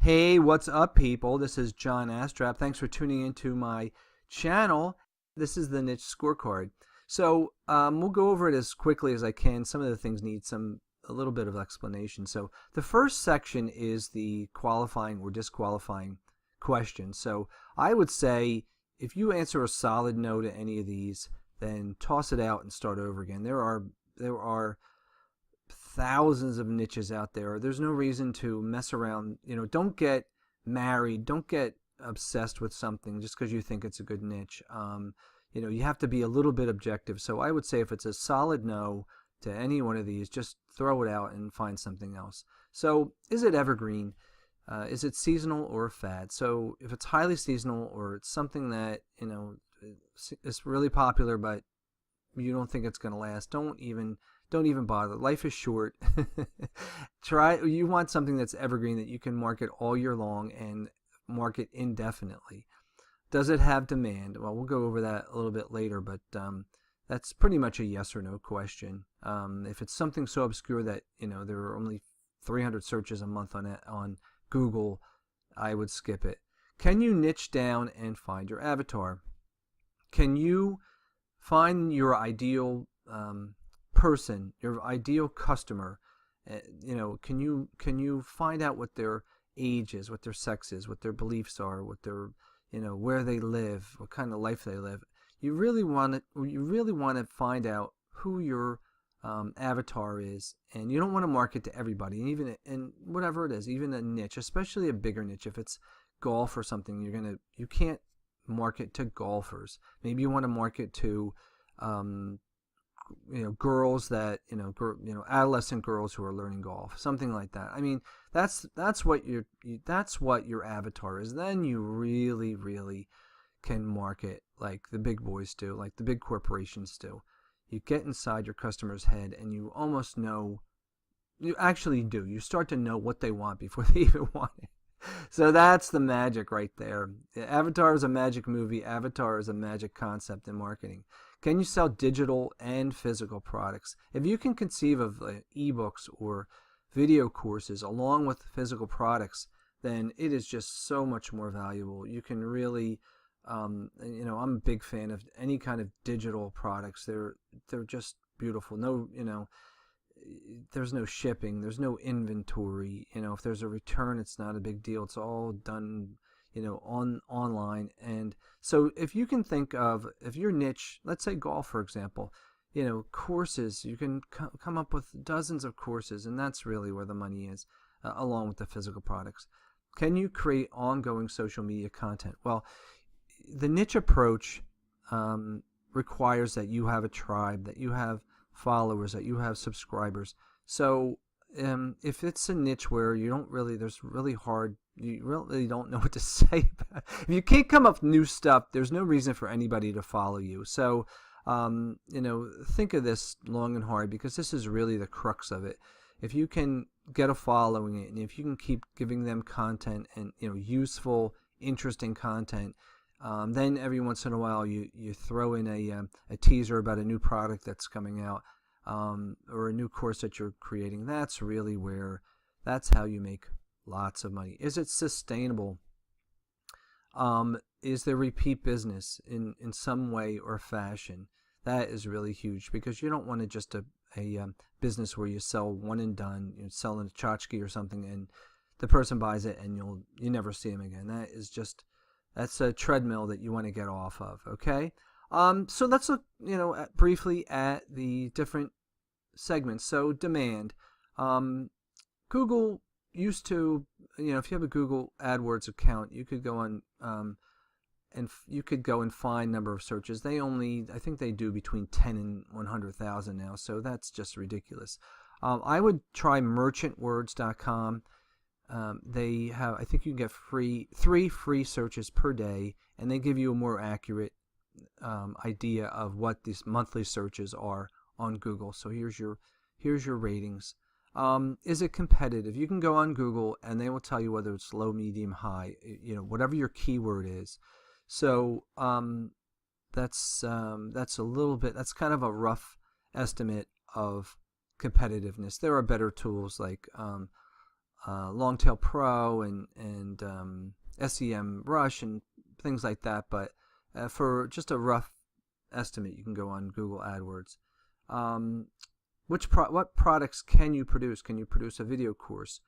Hey, what's up, people? This is John Astrab. Thanks for tuning into my channel. This is the niche scorecard. We'll go over it as quickly as I can. Some of the things need a little bit of explanation. So the first section is the qualifying or disqualifying question. So I would say if you answer a solid no to any of these, then toss it out and start over again. There are thousands of niches out there. There's no reason to mess around. Don't get married. Don't get obsessed with something just because you think it's a good niche. You have to be a little bit objective. So I would say if it's a solid no to any one of these, just throw it out and find something else. So is it evergreen? Is it seasonal or a fad? So if it's highly seasonal or it's something that, is really popular, but you don't think it's going to last, don't even bother. Life is short. You want something that's evergreen that you can market all year long and market indefinitely. Does it have demand? Well, we'll go over that a little bit later, but that's pretty much a yes or no question. If it's something so obscure that there are only 300 searches a month on Google, I would skip it. Can you niche down and find your avatar? Can you find your ideal person, your ideal customer? Can you find out what their age is, what their sex is, what their beliefs are, what their where they live, what kind of life they live? You really want to find out who your avatar is, and you don't want to market to everybody, and even in whatever it is, even a niche, especially a bigger niche. If it's golf or something, you can't market to golfers. Maybe you want to market to girls that adolescent girls who are learning golf, something like that. I mean, that's what your avatar is. Then you really can market like the big boys do, like the big corporations do. You get inside your customer's head and you almost know, you actually do. You start to know what they want before they even want it. So that's the magic right there. Avatar is a magic movie. Avatar is a magic concept in marketing. Can you sell digital and physical products? If you can conceive of ebooks or video courses along with physical products, then it is just so much more valuable. You can really, I'm a big fan of any kind of digital products. They're just beautiful. There's no shipping, there's no inventory. If there's a return, it's not a big deal. It's all done, online. And so if you can think of, if your niche, let's say golf, for example, courses, you can come up with dozens of courses, and that's really where the money is, along with the physical products. Can you create ongoing social media content? Well, the niche approach requires that you have a tribe, that you have followers, that you have subscribers. So if it's a niche where you don't really don't know what to say about it. If you can't come up with new stuff, there's no reason for anybody to follow you. So think of this long and hard, because this is really the crux of it. If you can get a following, and if you can keep giving them content and useful, interesting content, then every once in a while you throw in a teaser about a new product that's coming out, or a new course that you're creating. That's how you make lots of money. Is it sustainable? Is there repeat business in some way or fashion? That is really huge, because you don't want to just a business where you sell one and done. You sell a tchotchke or something, and the person buys it, and you never see them again. That's a treadmill that you want to get off of. Okay. So let's look, briefly at the different segments. So demand. Google used to, if you have a Google AdWords account, you could go on, and you could go and find number of searches. I think they do between 10 and 100,000 now. So that's just ridiculous. I would try merchantwords.com. They have, I think you can get 3 free searches per day, and they give you a more accurate idea of what these monthly searches are on Google. So here's your ratings. Is it competitive? You can go on Google and they will tell you whether it's low, medium, high, whatever your keyword is. So that's kind of a rough estimate of competitiveness. There are better tools like Longtail Pro and SEM Rush and things like that. But for just a rough estimate, you can go on Google AdWords. What products can you produce? Can you produce a video course?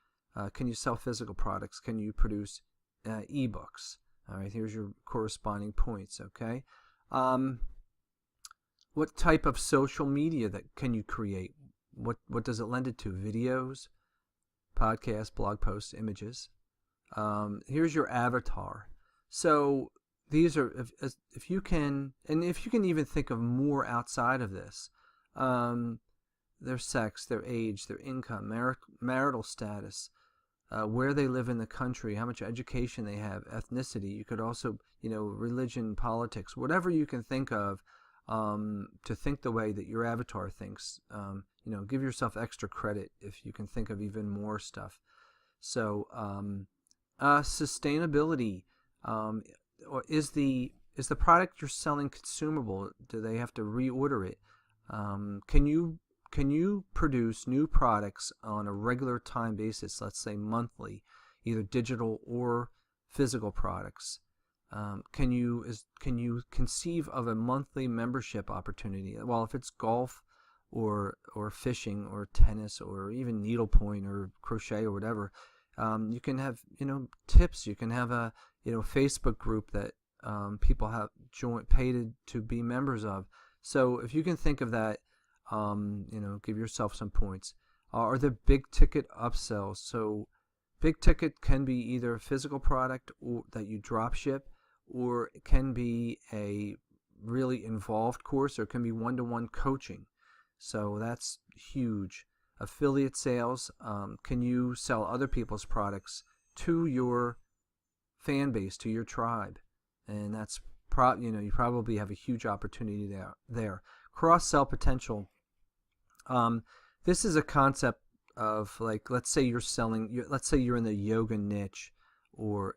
Can you sell physical products? Can you produce ebooks? All right, here's your corresponding points. Okay, what type of social media that can you create? What does it lend it to? Videos, podcasts, blog posts, images. Here's your avatar. So these are if you can, and if you can even think of more outside of this. Their sex, their age, their income, marital status, where they live in the country, how much education they have, ethnicity. You could also, religion, politics, whatever you can think of to think the way that your avatar thinks. Give yourself extra credit if you can think of even more stuff. So, sustainability. Or is the product you're selling consumable? Do they have to reorder it? Can you produce new products on a regular time basis, let's say monthly, either digital or physical products? Can you conceive of a monthly membership opportunity? Well, if it's golf or fishing or tennis or even needlepoint or crochet or whatever, you can have tips. You can have a Facebook group that people have paid to be members of. So if you can think of that, give yourself some points. Are there big ticket upsells? So big ticket can be either a physical product or that you drop ship, or it can be a really involved course, or it can be one-to-one coaching. So that's huge. Affiliate sales, can you sell other people's products to your fan base, to your tribe? And that's you probably have a huge opportunity there. Cross-sell potential. This is a concept of, like, let's say you're in the yoga niche, or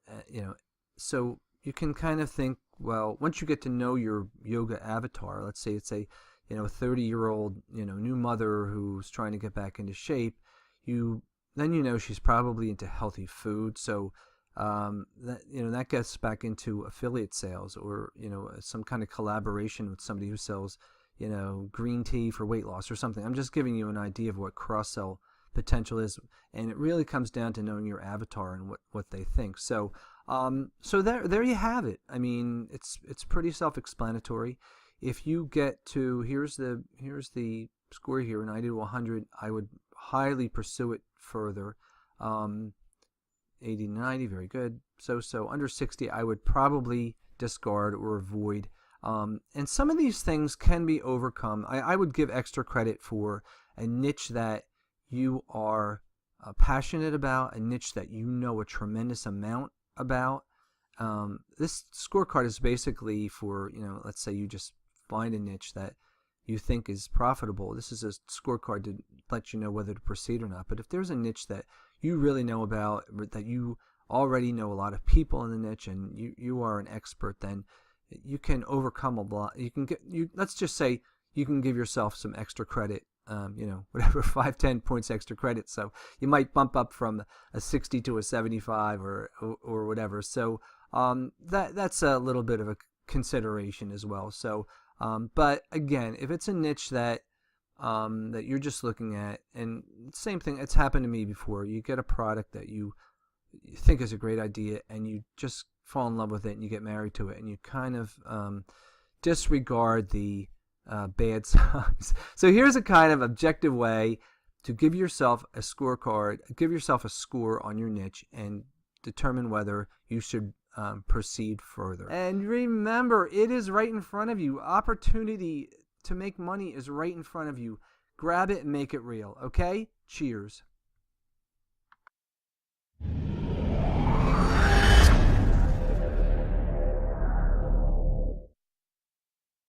so you can kind of think, well, once you get to know your yoga avatar, let's say it's a 30-year-old new mother who's trying to get back into shape, then she's probably into healthy food. So that gets back into affiliate sales, or some kind of collaboration with somebody who sells green tea for weight loss or something. I'm just giving you an idea of what cross-sell potential is, and it really comes down to knowing your avatar and what they think. So there you have it. I mean, it's pretty self-explanatory. If you get to here's the score here, 90 to 100, I would highly pursue it further. 80 to 90, very good. So under 60, I would probably discard or avoid. And some of these things can be overcome. I would give extra credit for a niche that you are passionate about, a niche that you know a tremendous amount about. This scorecard is basically for, let's say you just find a niche that you think is profitable. This is a scorecard to let you know whether to proceed or not. But if there's a niche that you really know about, that you already know a lot of people in the niche, and you are an expert, then you can overcome a lot. Let's just say you can give yourself some extra credit, whatever, 5-10 points extra credit. So you might bump up from a 60 to a 75 or whatever. So that's a little bit of a consideration as well. So but again, if it's a niche that you're just looking at, and same thing, it's happened to me before. You get a product that you think is a great idea, and you just fall in love with it, and you get married to it, and you kind of disregard the bad sides. So here's a kind of objective way to give yourself a scorecard, give yourself a score on your niche, and determine whether you should proceed further. And remember, it is right in front of you. Opportunity to make money is right in front of you. Grab it and make it real, okay? Cheers.